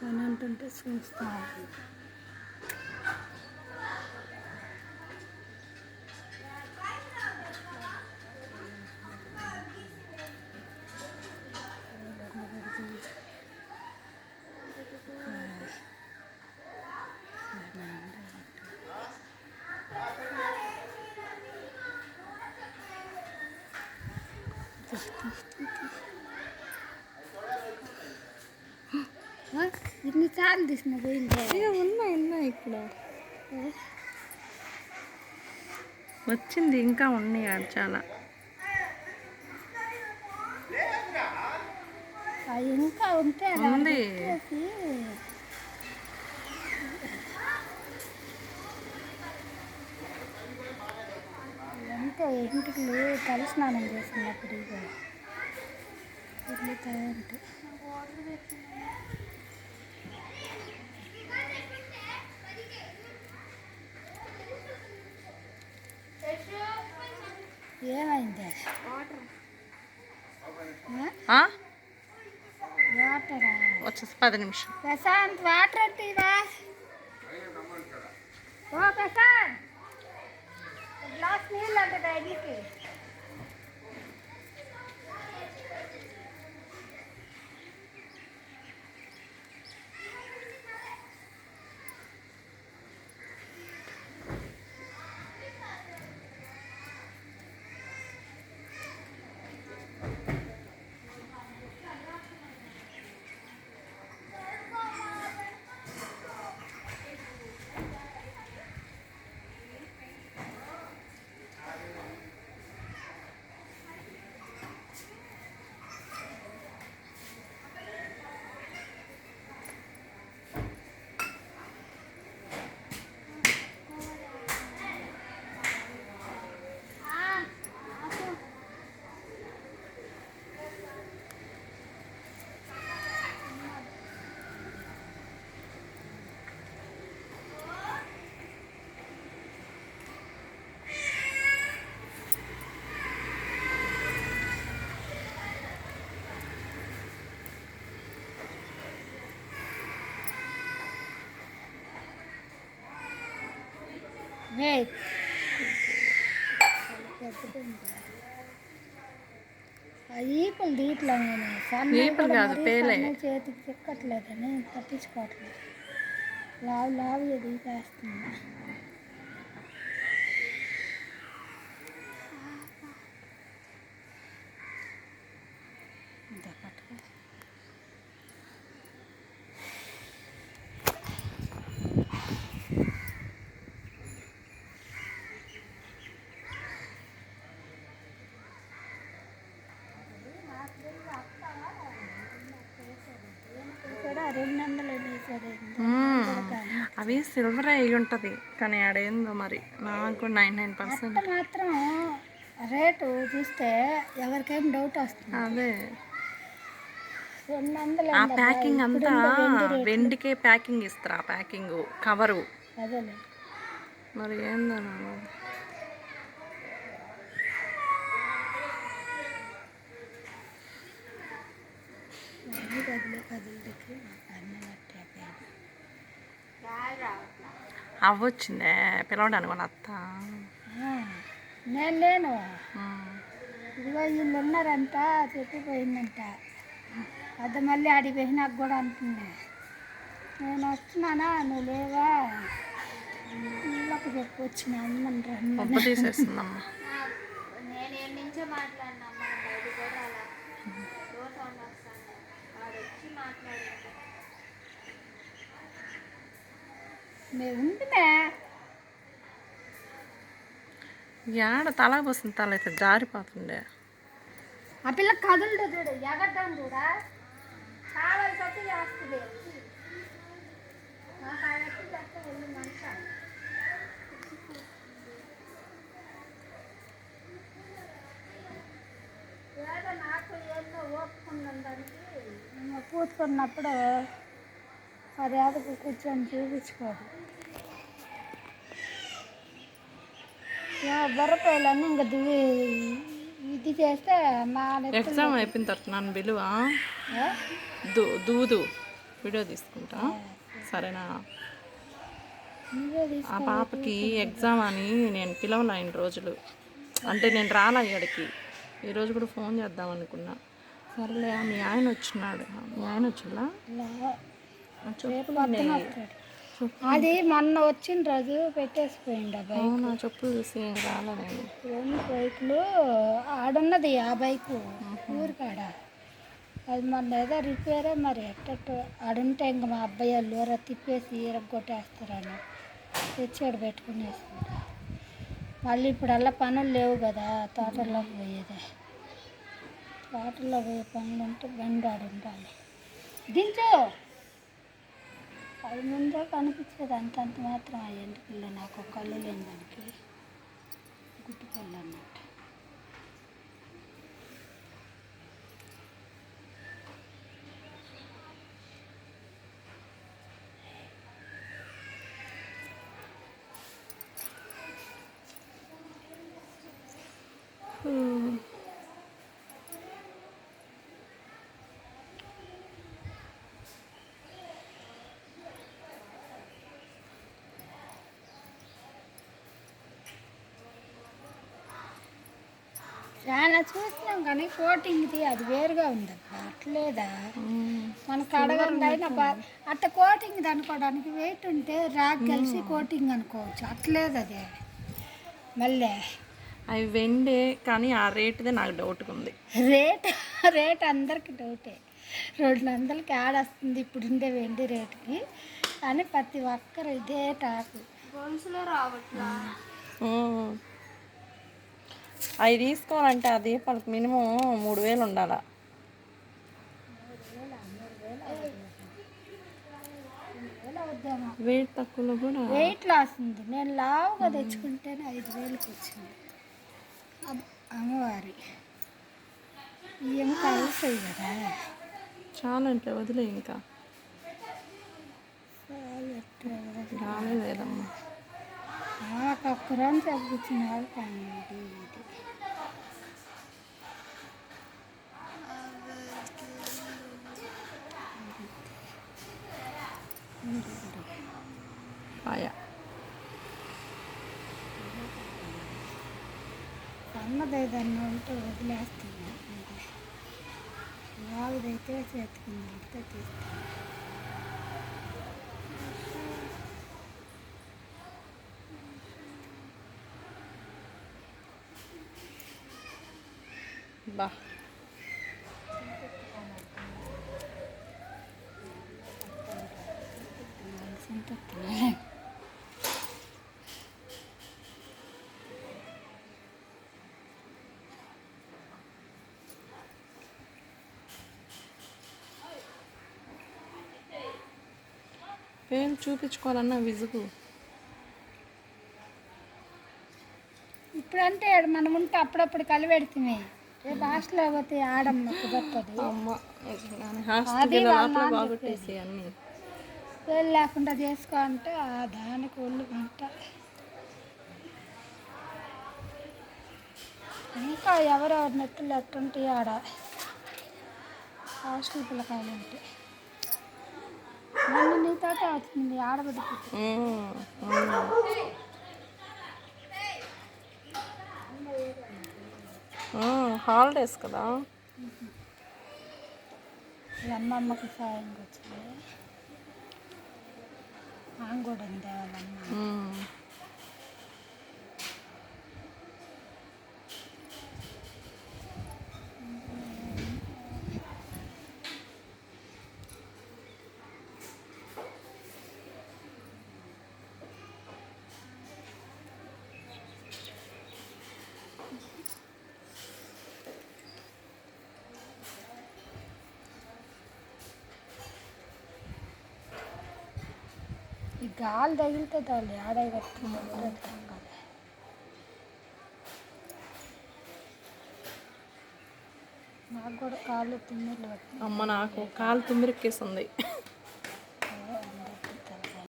అని అంటుంటే చూస్తాను. ఇన్ని సార్లు తీసిన పోయింది. ఉన్నాయి ఇక్కడ వచ్చింది, ఇంకా ఉన్నాయి ఆడ చాలా. ఇంకా ఉంటే ఉంది. అంటే ఇంటికి తల స్నానం చేసినప్పుడు తిరుగుతాయంటే ఏమైంది? వాటరా? వచ్చేసి 10 నిమిషం. ప్రశాంత్ వాటర్ అంటేవా? ఓ ప్రశాంత్ గ్లాస్ నీళ్ళు అంటే డైలీకి. ఈపులు దీంట్లో చేతికి చిక్కట్లేదని పట్టించుకోవట్లేదు. లావు దీపేస్తుంది. అవి సిల్వర్ అయి ఉంటుంది, కానీ ఆడేందో మరి. నాకు 99% మాత్రం రేటు చూస్తే ఎవరికేం డౌట్ వస్తుంది. అదే ఆ ప్యాకింగ్ అంతా వెండికే ప్యాకింగ్ ఇస్తారు. ఆ ప్యాకింగ్ కవరు అదే మరి ఏందో. అవ్వొచ్చిందే పిలవడానికి వాళ్ళ అత్త. నేను లేను. ఇదిగో వీళ్ళు ఉన్నారంట, చెప్పిపోయిందంట. అది మళ్ళీ ఆడికి పోయినాక కూడా అంటున్నా, నేను వస్తున్నానా నువ్వు లేవా ఇళ్ళకి చెప్పి వచ్చిన అమ్మని తీసేస్తుందమ్మా. నేను ఏడు నుంచో మాట్లాడినమ్మా, అది కూడా అలా డోర్ సౌండ్ వస్తాను వాడొచ్చి మాట్లాడాను. ఉంటున్నా ఏడ తలా పోస్తుంది, తల అయితే జారిపోతుండే. ఆ పిల్ల కదులుడు చూడు, ఎగడ్డం చూడా కావాలి సత్తి చేస్తుంది. ఏదో నాకు ఏదో ఓపుకుందానికి పూసుకున్నప్పుడు అది ఏదకు కూర్చొని చూపించుకోదు. బొర్రపాయలన్నీ ఇంకా ఇది చేస్తే మా ఎగ్జామ్ అయిపోయిన తర్వాత నన్ను విలువ దూదు వీడియో తీసుకుంటా, సరేనా? నువ్వే తీసుకో. ఆ పాపకి ఎగ్జామ్ అని నేను పిలవలే ఇన్ని రోజులు, అంటే నేను రాలా ఇక్కడికి. ఈరోజు కూడా ఫోన్ చేద్దాం అనుకున్నా. సరేలే, మీ ఆయన వచ్చినాడు. మీ ఆయన వచ్చిలా? అది మొన్న వచ్చిన రోజు పెట్టేసిపోయింది ఆ బైక్. అవునా? చెప్పులు చూసి ఏం రాలే నేను. 2 బైకులు ఆడున్నది, ఆ బైకు ఊరికాడ. అది మొన్న ఏదో రిపేరే మరి ఎట్టట్టు ఆడుంటే ఇంక మా అబ్బాయి వాళ్ళు ఎవరో తిప్పేసి ఇరగొట్టేస్తారని తెచ్చాడు పెట్టుకునేసింది. మళ్ళీ ఇప్పుడల్లా పనులు లేవు కదా, తోటల్లోకి పోయేదే. తోటల్లో పోయే పనులు ఉంటే బండి ఆడు ఉండాలి. దించు. అది ముందే కనిపించేది అంతంత మాత్రం. ఆ ఎంటికల్లో నాకు కళ్ళు లేని దానికి గుట్టుకళ్ళు అన్నట్టు. చాలా చూసినాం కానీ కోటింగ్ది అది వేరుగా ఉంది అట్లేదా. మనకు అడగండి అయినా అట్ట కోటింగ్ అనుకోవడానికి వెయిట్ ఉంటే రాక్ కలిసి కోటింగ్ అనుకోవచ్చు. అట్లేదు అది మళ్ళీ అవి వెండే, కానీ ఆ రేటుదే నాకు డౌట్గా ఉంది. రేట్ అందరికి డౌటే. 200కి ఆడొస్తుంది ఇప్పుడు ఉండే వెండి రేటుకి అని ప్రతి ఒక్కరు ఇదే టాకు. గొలుసులో రావట్లా. అవి తీసుకోవాలంటే ఆ దీపాలకు మినిమం 3000 ఉండాలా. వెయిట్ తక్కువలో కూడా వెయిట్ లాస్ ఉంది. నేను లావుగా తెచ్చుకుంటేనే 5000కి వచ్చింది అమ్మవారి. ఏం కలుస్తాయి కదా. చాలా అంటే వదిలే, ఇంకా రాలేదమ్మా. ఒక్క రోజు తగ్గించిన వాళ్ళు కానీ ఇది ఆయా అన్నది ఏదన్నా ఉంటే వదిలేస్తున్నా. బాగుదైతే చేతుకుంది అంటే తీస్తాను. బా పేరు చూపించుకోవాలన్నా విసుగు. ఇప్పుడంటే మనం ఉంటే అప్పుడప్పుడు కలిపెడుతుంది. రేపు హాస్టల్లో పోతే ఆడమ్మ కుదరతుంది. బాగొట్టేసి అన్నీ వేలు లేకుండా చేసుకో అంటే దానికి ఒళ్ళు గంట. ఇంకా ఎవరెవరి నెట్టులు ఎట్టుంటాయి ఆడ హాస్టల్ పిల్లకాయలు ఉంటే. మొన్న నీతోటే వచ్చింది ఆడబిడ్డ. హాలిడేస్ కదా, అమ్మమ్మకి సాయంగా వచ్చింది. ఆమె కూడా ఉంది వాళ్ళమ్మ. ఈ గాలి తగిలితే దాన్ని ఆడాయి కట్టుకుంటాం కదా. నాకు కూడా కాళ్ళు తిమ్మిర్లు పట్టినాయి. అమ్మ నాకు కాలు తిమ్మిరెక్కేసింది.